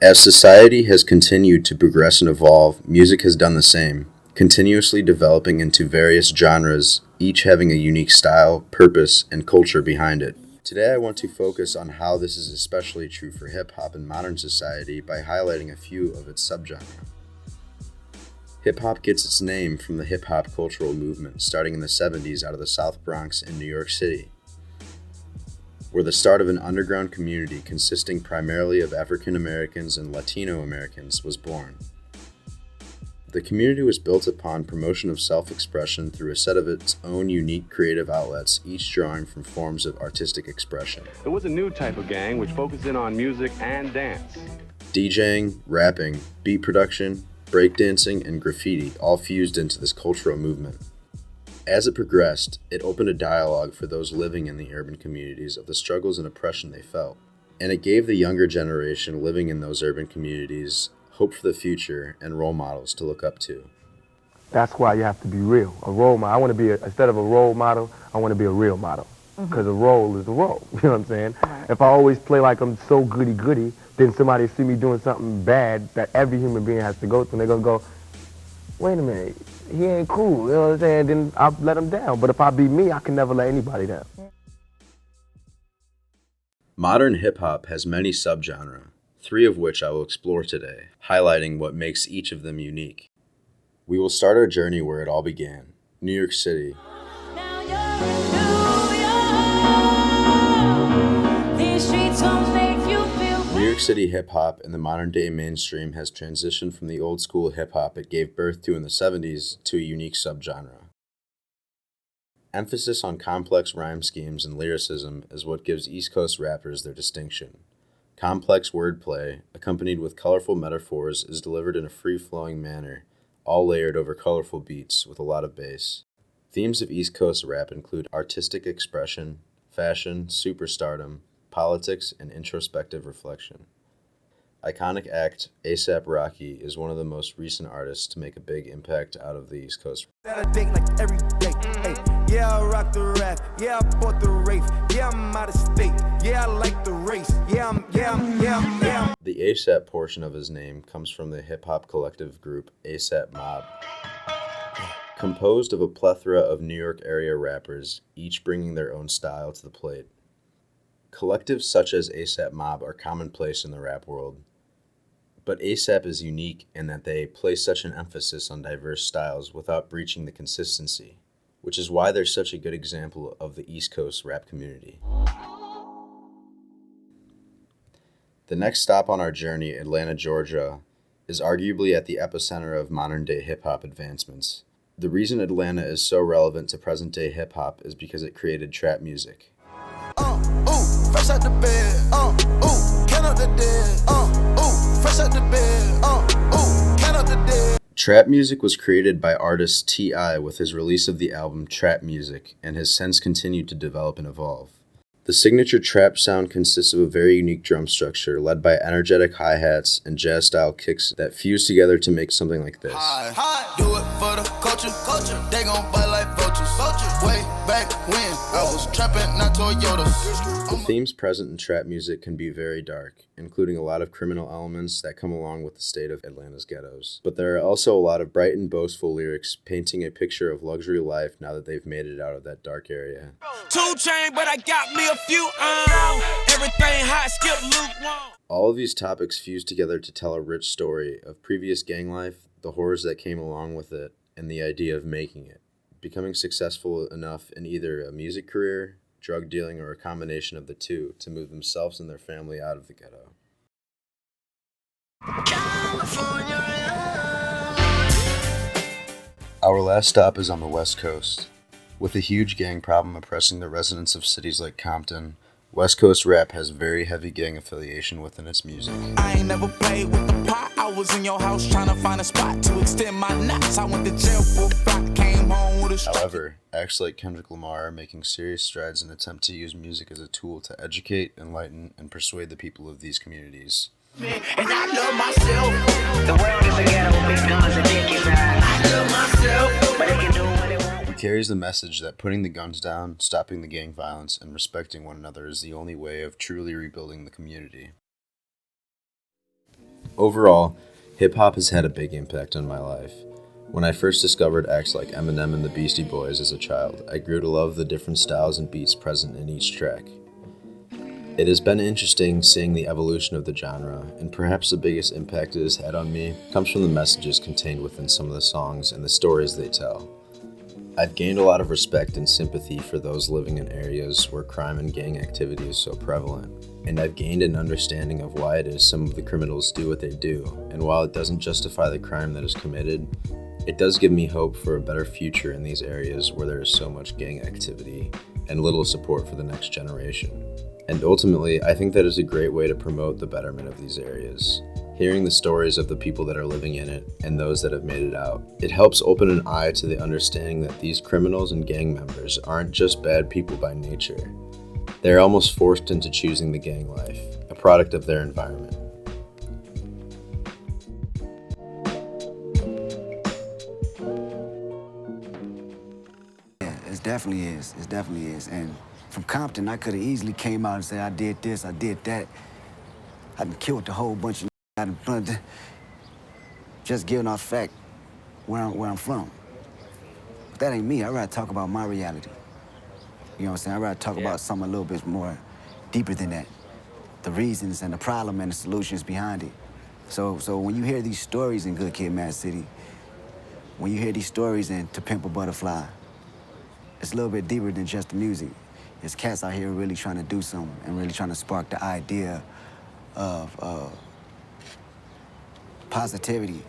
As society has continued to progress and evolve, music has done the same, continuously developing into various genres, each having a unique style, purpose, and culture behind it. Today I want to focus on how this is especially true for hip-hop in modern society by highlighting a few of its subgenres. Hip-hop gets its name from the hip-hop cultural movement starting in the 70s out of the South Bronx in New York City, were the start of an underground community consisting primarily of African Americans and Latino Americans was born. The community was built upon promotion of self-expression through a set of its own unique creative outlets, each drawing from forms of artistic expression. It was a new type of gang which focused in on music and dance. DJing, rapping, beat production, breakdancing, and graffiti all fused into this cultural movement. As it progressed, it opened a dialogue for those living in the urban communities of the struggles and oppression they felt. And it gave the younger generation living in those urban communities hope for the future and role models to look up to. That's why you have to be real. A role model. I want to be, instead of a role model, I want to be a real model. Because a role is a role. You know what I'm saying? Right. If I always play like I'm so goody-goody, then somebody see me doing something bad that every human being has to go through, and they're going to go, wait a minute, he ain't cool, you know what I'm saying? Then I'll let him down. But if I be me, I can never let anybody down. Modern hip-hop has many subgenres, 3 of which I will explore today, highlighting what makes each of them unique. We will start our journey where it all began, New York City. New York City hip-hop in the modern-day mainstream has transitioned from the old-school hip-hop it gave birth to in the 70s to a unique subgenre. Emphasis on complex rhyme schemes and lyricism is what gives East Coast rappers their distinction. Complex wordplay, accompanied with colorful metaphors, is delivered in a free-flowing manner, all layered over colorful beats with a lot of bass. Themes of East Coast rap include artistic expression, fashion, superstardom, politics, and introspective reflection. Iconic act A$AP Rocky is one of the most recent artists to make a big impact out of the East Coast. Yeah, I rock the rap. Yeah, I bought the Wraith. Yeah, I'm out of state. Yeah, I like the race. The A$AP portion of his name comes from the hip-hop collective group A$AP Mob. Composed of a plethora of New York area rappers, each bringing their own style to the plate. Collectives such as A$AP Mob are commonplace in the rap world, but A$AP is unique in that they place such an emphasis on diverse styles without breaching the consistency, which is why they're such a good example of the East Coast rap community. The next stop on our journey, Atlanta, Georgia, is arguably at the epicenter of modern-day hip-hop advancements. The reason Atlanta is so relevant to present-day hip-hop is because it created trap music. Fresh out the bed, count out the dead, fresh out the bed, count out the dead. Trap music was created by artist T.I. with his release of the album Trap Music and has since continued to develop and evolve. The signature trap sound consists of a very unique drum structure led by energetic hi-hats and jazz-style kicks that fuse together to make something like this. Do it for the culture, they gon' bite like vultures. Way back when I was trapping, not Toyotas. The themes present in trap music can be very dark, including a lot of criminal elements that come along with the state of Atlanta's ghettos. But there are also a lot of bright and boastful lyrics painting a picture of luxury life now that they've made it out of that dark area. 2 chain, but I got me a few everything hot, skip lukewarm. All of these topics fuse together to tell a rich story of previous gang life, the horrors that came along with it, and the idea of making it, becoming successful enough in either a music career, drug dealing, or a combination of the two to move themselves and their family out of the ghetto. Our last stop is on the West Coast. With a huge gang problem oppressing the residents of cities like Compton, West Coast rap has very heavy gang affiliation within its music. I ain't never played with the pot. I was in your house trying to find a spot to extend my nuts. I went to jail for a block, came home with a strike. However, acts like Kendrick Lamar are making serious strides in an attempt to use music as a tool to educate, enlighten, and persuade the people of these communities. And I love myself. The world is a ghetto, big guns and dick inside. I love myself, but they can do what they want. He carries the message that putting the guns down, stopping the gang violence, and respecting one another is the only way of truly rebuilding the community. Overall, hip-hop has had a big impact on my life. When I first discovered acts like Eminem and the Beastie Boys as a child, I grew to love the different styles and beats present in each track. It has been interesting seeing the evolution of the genre, and perhaps the biggest impact it has had on me comes from the messages contained within some of the songs and the stories they tell. I've gained a lot of respect and sympathy for those living in areas where crime and gang activity is so prevalent, and I've gained an understanding of why it is some of the criminals do what they do, and while it doesn't justify the crime that is committed, it does give me hope for a better future in these areas where there is so much gang activity and little support for the next generation. And ultimately, I think that is a great way to promote the betterment of these areas. Hearing the stories of the people that are living in it and those that have made it out, it helps open an eye to the understanding that these criminals and gang members aren't just bad people by nature. They're almost forced into choosing the gang life, a product of their environment. It definitely is. It definitely is. And from Compton, I could have easily came out and said, I did this, I did that. I done killed a whole bunch of just giving off fact where I'm from. But that ain't me. I'd rather talk about my reality. You know what I'm saying? I'd rather talk about something a little bit more deeper than that. The reasons and the problem and the solutions behind it. So when you hear these stories in Good Kid, Mad City, when you hear these stories in To Pimp a Butterfly, it's a little bit deeper than just the music. It's cats out here really trying to do something and really trying to spark the idea of positivity